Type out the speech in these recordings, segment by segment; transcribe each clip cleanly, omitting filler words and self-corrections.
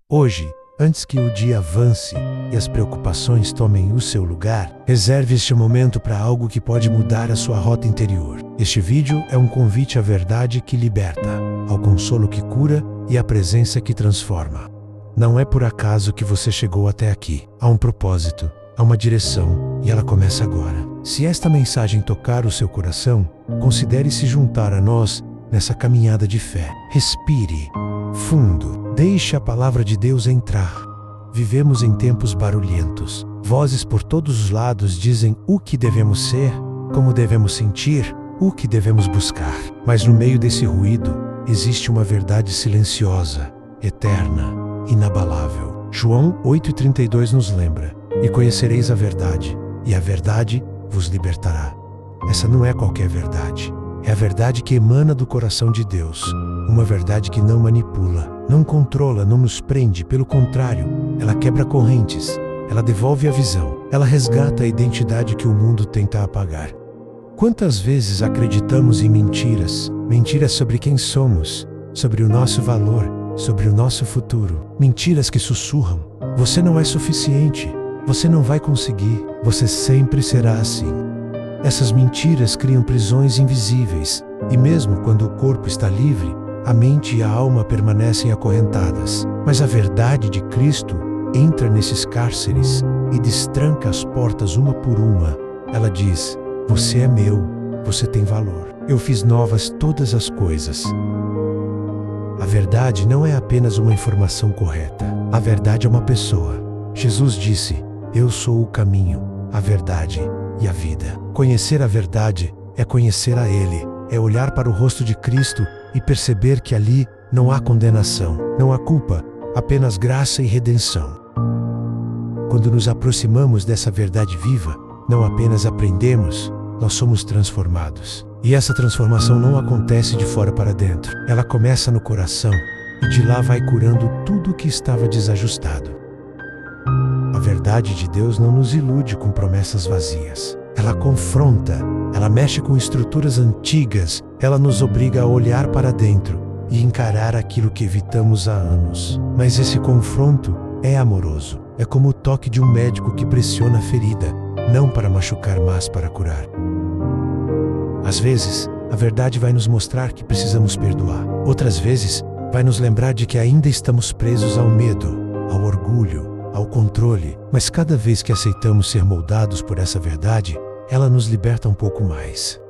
Hoje, antes que o dia avance e as preocupações tomem o seu lugar, reserve este momento para algo que pode mudar a sua rota interior. Este vídeo é um convite à verdade que liberta, ao consolo que cura e à presença que transforma. Não é por acaso que você chegou até aqui. Há um propósito, há uma direção e ela começa agora. Se esta mensagem tocar o seu coração, considere se juntar a nós nessa caminhada de fé. Respire fundo, deixe a palavra de Deus entrar. Vivemos em tempos barulhentos. Vozes por todos os lados dizem o que devemos ser, como devemos sentir, o que devemos buscar. Mas no meio desse ruído, existe uma verdade silenciosa, eterna, inabalável. João 8,32 nos lembra: e conhecereis a verdade, e a verdade vos libertará. Essa não é qualquer verdade. É a verdade que emana do coração de Deus. Uma verdade que não manipula, não controla, não nos prende. Pelo contrário, ela quebra correntes, ela devolve a visão, ela resgata a identidade que o mundo tenta apagar. Quantas vezes acreditamos em mentiras? Mentiras sobre quem somos, sobre o nosso valor, sobre o nosso futuro. Mentiras que sussurram: você não é suficiente, você não vai conseguir, você sempre será assim. Essas mentiras criam prisões invisíveis, e mesmo quando o corpo está livre, a mente e a alma permanecem acorrentadas. Mas a verdade de Cristo entra nesses cárceres e destranca as portas uma por uma. Ela diz: você é meu, você tem valor. Eu fiz novas todas as coisas. A verdade não é apenas uma informação correta. A verdade é uma pessoa. Jesus disse: eu sou o caminho, a verdade e a vida. Conhecer a verdade é conhecer a Ele, é olhar para o rosto de Cristo e perceber que ali não há condenação, não há culpa, apenas graça e redenção. Quando nos aproximamos dessa verdade viva, não apenas aprendemos, nós somos transformados. E essa transformação não acontece de fora para dentro. Ela começa no coração e de lá vai curando tudo o que estava desajustado. A verdade de Deus não nos ilude com promessas vazias. Ela confronta, ela mexe com estruturas antigas, ela nos obriga a olhar para dentro e encarar aquilo que evitamos há anos. Mas esse confronto é amoroso. É como o toque de um médico que pressiona a ferida, não para machucar, mas para curar. Às vezes, a verdade vai nos mostrar que precisamos perdoar. Outras vezes, vai nos lembrar de que ainda estamos presos ao medo, ao orgulho, ao controle. Mas cada vez que aceitamos ser moldados por essa verdade, ela nos liberta um pouco mais.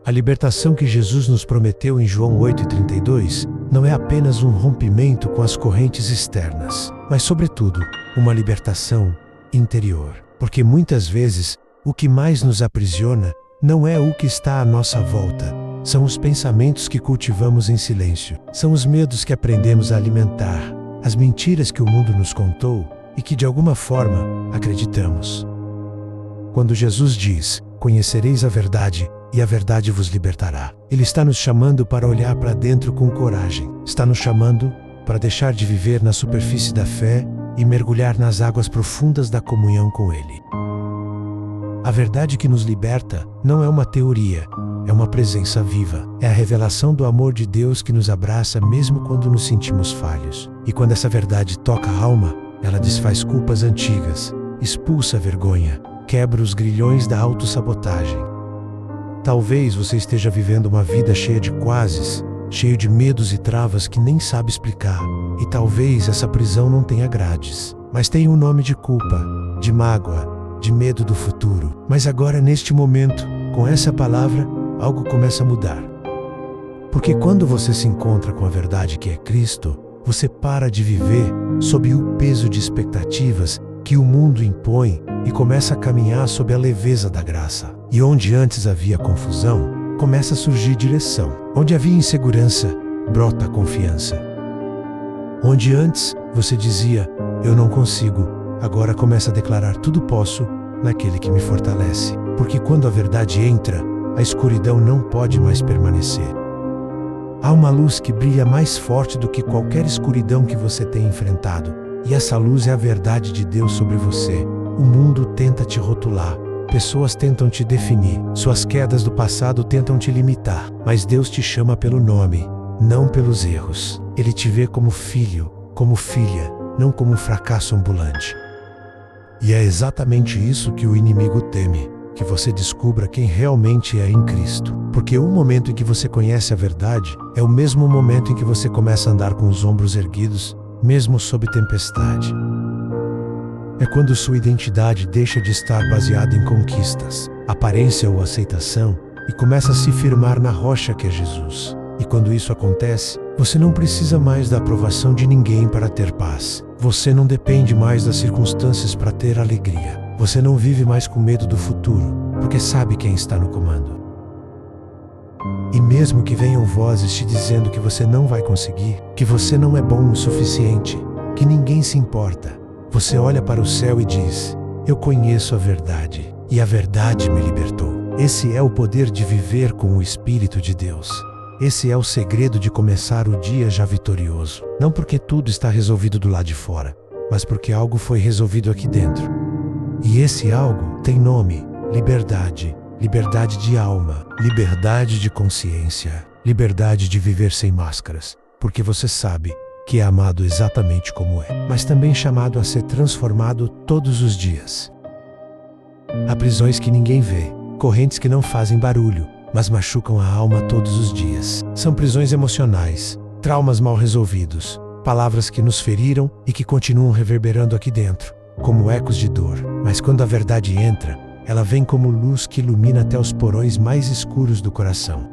A libertação que Jesus nos prometeu em João 8,32 não é apenas um rompimento com as correntes externas, mas, sobretudo, uma libertação interior. Porque muitas vezes, o que mais nos aprisiona não é o que está à nossa volta. São os pensamentos que cultivamos em silêncio. São os medos que aprendemos a alimentar. As mentiras que o mundo nos contou e que de alguma forma acreditamos. Quando Jesus diz: conhecereis a verdade e a verdade vos libertará, Ele está nos chamando para olhar para dentro com coragem. Está nos chamando para deixar de viver na superfície da fé e mergulhar nas águas profundas da comunhão com Ele. A verdade que nos liberta não é uma teoria, é uma presença viva. É a revelação do amor de Deus que nos abraça mesmo quando nos sentimos falhos. E quando essa verdade toca a alma, ela desfaz culpas antigas, expulsa a vergonha, quebra os grilhões da autossabotagem. Talvez você esteja vivendo uma vida cheia de quases, cheio de medos e travas que nem sabe explicar. E talvez essa prisão não tenha grades, mas tem um nome de culpa, de mágoa, de medo do futuro. Mas agora, neste momento, com essa palavra, algo começa a mudar. Porque quando você se encontra com a verdade que é Cristo, você para de viver sob o peso de expectativas que o mundo impõe e começa a caminhar sob a leveza da graça. E onde antes havia confusão, começa a surgir direção. Onde havia insegurança, brota a confiança. Onde antes você dizia: eu não consigo, agora começa a declarar: tudo posso naquele que me fortalece. Porque quando a verdade entra, a escuridão não pode mais permanecer. Há uma luz que brilha mais forte do que qualquer escuridão que você tenha enfrentado. E essa luz é a verdade de Deus sobre você. O mundo tenta te rotular. Pessoas tentam te definir. Suas quedas do passado tentam te limitar. Mas Deus te chama pelo nome, não pelos erros. Ele te vê como filho, como filha, não como um fracasso ambulante. E é exatamente isso que o inimigo teme, que você descubra quem realmente é em Cristo. Porque o momento em que você conhece a verdade é o mesmo momento em que você começa a andar com os ombros erguidos, mesmo sob tempestade. É quando sua identidade deixa de estar baseada em conquistas, aparência ou aceitação e começa a se firmar na rocha que é Jesus. E quando isso acontece, você não precisa mais da aprovação de ninguém para ter paz. Você não depende mais das circunstâncias para ter alegria. Você não vive mais com medo do futuro, porque sabe quem está no comando. E mesmo que venham vozes te dizendo que você não vai conseguir, que você não é bom o suficiente, que ninguém se importa, você olha para o céu e diz: eu conheço a verdade, e a verdade me libertou. Esse é o poder de viver com o Espírito de Deus. Esse é o segredo de começar o dia já vitorioso. Não porque tudo está resolvido do lado de fora, mas porque algo foi resolvido aqui dentro. E esse algo tem nome: liberdade. Liberdade de alma, liberdade de consciência, liberdade de viver sem máscaras, porque você sabe que é amado exatamente como é, mas também chamado a ser transformado todos os dias. Há prisões que ninguém vê, correntes que não fazem barulho, mas machucam a alma todos os dias. São prisões emocionais, traumas mal resolvidos, palavras que nos feriram e que continuam reverberando aqui dentro, como ecos de dor. Mas quando a verdade entra, ela vem como luz que ilumina até os porões mais escuros do coração.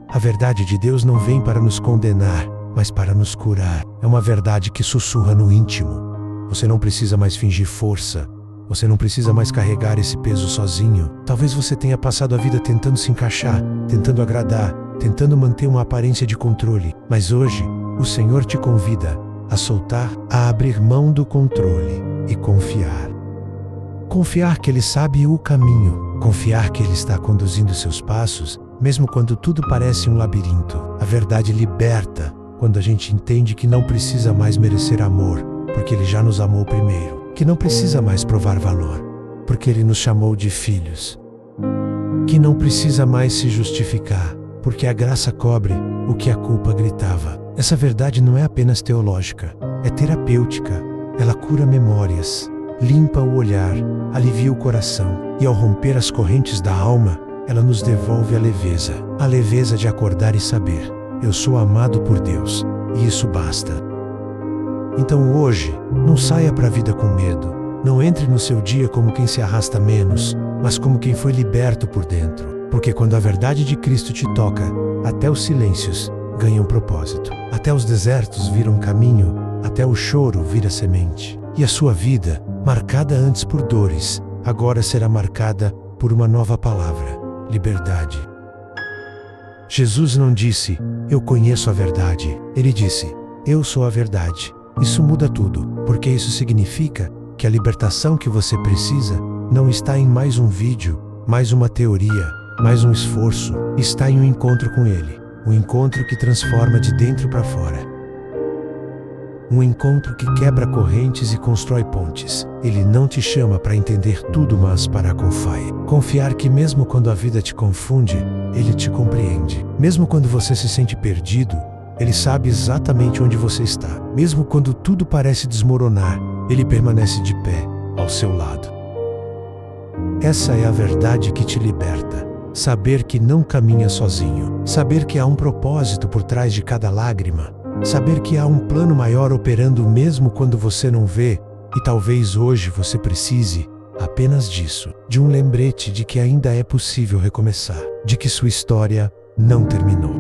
A verdade de Deus não vem para nos condenar, mas para nos curar. É uma verdade que sussurra no íntimo. Você não precisa mais fingir força. Você não precisa mais carregar esse peso sozinho. Talvez você tenha passado a vida tentando se encaixar, tentando agradar, tentando manter uma aparência de controle. Mas hoje, o Senhor te convida a soltar, a abrir mão do controle e confiar. Confiar que Ele sabe o caminho. Confiar que Ele está conduzindo seus passos, mesmo quando tudo parece um labirinto. A verdade liberta quando a gente entende que não precisa mais merecer amor, porque Ele já nos amou primeiro. Que não precisa mais provar valor, porque Ele nos chamou de filhos. Que não precisa mais se justificar, porque a graça cobre o que a culpa gritava. Essa verdade não é apenas teológica, é terapêutica. Ela cura memórias, limpa o olhar, alivia o coração, e ao romper as correntes da alma, ela nos devolve a leveza de acordar e saber: eu sou amado por Deus, e isso basta. Então hoje, não saia para a vida com medo, não entre no seu dia como quem se arrasta menos, mas como quem foi liberto por dentro, porque quando a verdade de Cristo te toca, até os silêncios ganham propósito, até os desertos viram caminho, até o choro vira semente, e a sua vida, marcada antes por dores, agora será marcada por uma nova palavra: liberdade. Jesus não disse: eu conheço a verdade. Ele disse: eu sou a verdade. Isso muda tudo, porque isso significa que a libertação que você precisa não está em mais um vídeo, mais uma teoria, mais um esforço. Está em um encontro com Ele, um encontro que transforma de dentro para fora. Um encontro que quebra correntes e constrói pontes. Ele não te chama para entender tudo, mas para confiar. Confiar que mesmo quando a vida te confunde, Ele te compreende. Mesmo quando você se sente perdido, Ele sabe exatamente onde você está. Mesmo quando tudo parece desmoronar, Ele permanece de pé, ao seu lado. Essa é a verdade que te liberta. Saber que não caminha sozinho. Saber que há um propósito por trás de cada lágrima. Saber que há um plano maior operando mesmo quando você não vê, e talvez hoje você precise apenas disso, de um lembrete de que ainda é possível recomeçar, de que sua história não terminou,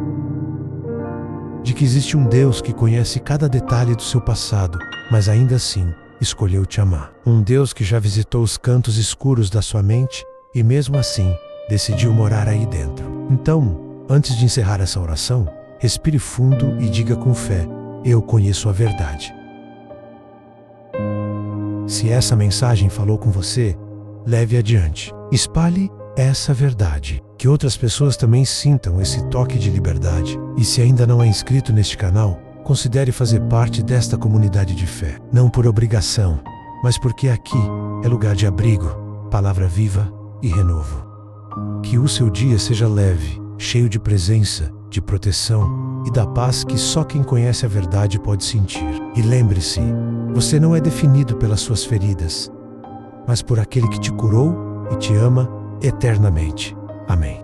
de que existe um Deus que conhece cada detalhe do seu passado, mas ainda assim escolheu te amar. Um Deus que já visitou os cantos escuros da sua mente e mesmo assim decidiu morar aí dentro. Então, antes de encerrar essa oração, respire fundo e diga com fé: eu conheço a verdade. Se essa mensagem falou com você, leve adiante. Espalhe essa verdade, que outras pessoas também sintam esse toque de liberdade. E se ainda não é inscrito neste canal, considere fazer parte desta comunidade de fé. Não por obrigação, mas porque aqui é lugar de abrigo, palavra viva e renovo. Que o seu dia seja leve, cheio de presença, de proteção e da paz que só quem conhece a verdade pode sentir. E lembre-se, você não é definido pelas suas feridas, mas por aquele que te curou e te ama eternamente. Amém.